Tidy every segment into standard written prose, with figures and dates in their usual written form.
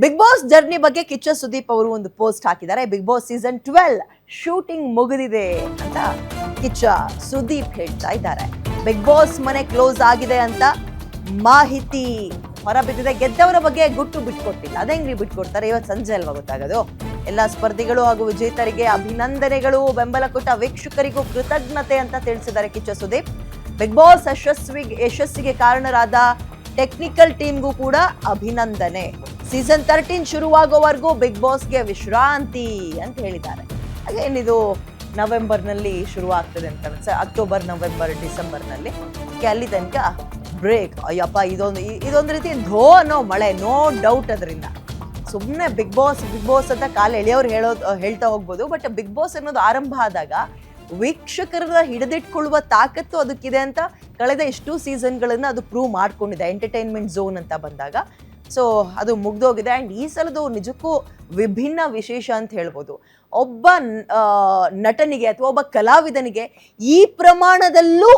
Big boss journey ಬಗ್ಗೆ ಕಿಚ್ಚ ಸುದೀಪ್ ಅವರು ಒಂದು ಪೋಸ್ಟ್ ಹಾಕಿದ್ದಾರೆ. ಬಿಗ್ ಬಾಸ್ ಸೀಸನ್ 12 ಶೂಟಿಂಗ್ ಮುಗಿದಿದೆ ಅಂತ ಕಿಚ್ಚ ಸುದೀಪ್ ಹೇಳ್ತಾ ಇದ್ದಾರೆ. ಬಿಗ್ ಬಾಸ್ ಮನೆ ಕ್ಲೋಸ್ ಆಗಿದೆ ಅಂತ ಮಾಹಿತಿ ಹೊರಬಿದ್ದಿದೆ. ಗೆದ್ದವರ ಬಗ್ಗೆ ಗುಟ್ಟು ಬಿಟ್ಕೊಟ್ಟಿಲ್ಲ. ಅದೇಂಗ್ರಿ ಬಿಟ್ಕೊಡ್ತಾರೆ? ಇವತ್ತು ಸಂಜೆ ಅಲ್ವಾ ಗೊತ್ತಾಗೋದು. ಎಲ್ಲ ಸ್ಪರ್ಧಿಗಳು ಹಾಗೂ ವಿಜೇತರಿಗೆ ಅಭಿನಂದನೆಗಳು, ಬೆಂಬಲ ಕೊಟ್ಟ ವೀಕ್ಷಕರಿಗೂ ಕೃತಜ್ಞತೆ ಅಂತ ತಿಳಿಸಿದ್ದಾರೆ ಕಿಚ್ಚ ಸುದೀಪ್. ಬಿಗ್ ಬಾಸ್ ಯಶಸ್ಸಿಗೆ ಕಾರಣರಾದ ಟೆಕ್ನಿಕಲ್ ಟೀಮ್ಗೂ ಕೂಡ ಅಭಿನಂದನೆ. ಸೀಸನ್ 13 ಶುರುವಾಗೋವರೆಗೂ ಬಿಗ್ ಬಾಸ್ಗೆ ವಿಶ್ರಾಂತಿ ಅಂತ ಹೇಳಿದ್ದಾರೆ. ಹಾಗೇನಿದು ನವೆಂಬರ್ನಲ್ಲಿ ಶುರುವಾಗ್ತದೆ ಅಂತ ಅಕ್ಟೋಬರ್, ನವೆಂಬರ್, ಡಿಸೆಂಬರ್ನಲ್ಲಿ ಅಲ್ಲಿ ತನಕ ಬ್ರೇಕ್. ಅಯ್ಯಪ್ಪ, ಇದೊಂದು ರೀತಿ ಧೋ ಅನ್ನೋ ಮಳೆ, ನೋ ಡೌಟ್. ಅದರಿಂದ ಸುಮ್ಮನೆ ಬಿಗ್ ಬಾಸ್ ಅಂತ ಕಾಲ ಎಳೆಯವ್ರು ಹೇಳ್ತಾ ಹೋಗ್ಬೋದು. ಬಟ್ ಬಿಗ್ ಬಾಸ್ ಅನ್ನೋದು ಆರಂಭ ಆದಾಗ ವೀಕ್ಷಕರ ಹಿಡಿದಿಟ್ಕೊಳ್ಳುವ ತಾಕತ್ತು ಅದಕ್ಕಿದೆ ಅಂತ ಕಳೆದ ಇಷ್ಟು ಸೀಸನ್ಗಳನ್ನ ಅದು ಪ್ರೂವ್ ಮಾಡ್ಕೊಂಡಿದೆ. ಎಂಟರ್ಟೈನ್ಮೆಂಟ್ ಝೋನ್ ಅಂತ ಬಂದಾಗ ಸೊ ಅದು ಮುಗ್ದೋಗಿದೆ. ಆ್ಯಂಡ್ ಈ ಸಲದು ನಿಜಕ್ಕೂ ವಿಭಿನ್ನ ವಿಶೇಷ ಅಂತ ಹೇಳ್ಬೋದು. ಒಬ್ಬ ನಟನಿಗೆ ಅಥವಾ ಒಬ್ಬ ಕಲಾವಿದನಿಗೆ ಈ ಪ್ರಮಾಣದಲ್ಲೂ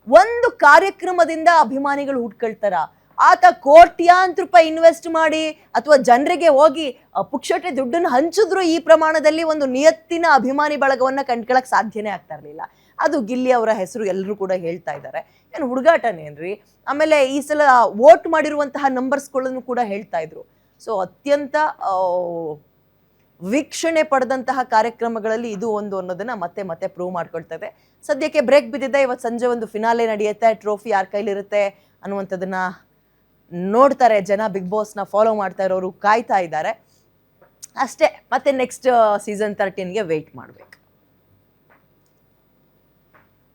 ಒಂದು ಕಾರ್ಯಕ್ರಮದಿಂದ ಅಭಿಮಾನಿಗಳು ಹುಟ್ಕೊಳ್ತಾರ. ಆತ ಕೋಟ್ಯಾಂತರ ರೂಪಾಯಿ ಇನ್ವೆಸ್ಟ್ ಮಾಡಿ ಅಥವಾ ಜನರಿಗೆ ಹೋಗಿ ಪುಕ್ಷಟೆ ದುಡ್ಡನ್ನು ಹಂಚಿದ್ರು ಈ ಪ್ರಮಾಣದಲ್ಲಿ ಒಂದು ನಿಯತ್ತಿನ ಅಭಿಮಾನಿ ಬಳಗವನ್ನ ಕಂಡ್ಕೊಳಕ್ ಸಾಧ್ಯನೇ ಆಗ್ತಾ ಇರಲಿಲ್ಲ. ಅದು ಗಿಲ್ಲಿ ಅವರ ಹೆಸರು ಎಲ್ಲರೂ ಕೂಡ ಹೇಳ್ತಾ ಇದ್ದಾರೆ. ಏನು ಹುಡುಗಾಟನೇನ್ರಿ? ಆಮೇಲೆ ಈ ಸಲ ವೋಟ್ ಮಾಡಿರುವಂತಹ ನಂಬರ್ಸ್ಗಳನ್ನು ಕೂಡ ಹೇಳ್ತಾ ಇದ್ರು. ಸೊ ಅತ್ಯಂತ ವೀಕ್ಷಣೆ ಪಡೆದಂತಹ ಕಾರ್ಯಕ್ರಮಗಳಲ್ಲಿ ಇದು ಒಂದು ಅನ್ನೋದನ್ನ ಮತ್ತೆ ಪ್ರೂವ್ ಮಾಡ್ಕೊಳ್ತದೆ. ಸದ್ಯಕ್ಕೆ ಬ್ರೇಕ್ ಬಿದ್ದಿದೆ. ಇವತ್ತು ಸಂಜೆ ಒಂದು ಫಿನಾಲೆ ನಡೆಯುತ್ತೆ. ಟ್ರೋಫಿ ಯಾರ ಕೈಲಿರುತ್ತೆ ಅನ್ನುವಂಥದ್ದನ್ನ ನೋಡ್ತಾರೆ ಜನ. ಬಿಗ್ ಬಾಸ್ನ ಫಾಲೋ ಮಾಡ್ತಾ ಇರೋರು ಕಾಯ್ತಾ ಇದ್ದಾರೆ ಅಷ್ಟೇ. ಮತ್ತೆ ನೆಕ್ಸ್ಟ್ ಸೀಸನ್ 13ಗೆ ವೆಯ್ಟ್ ಮಾಡಬೇಕು.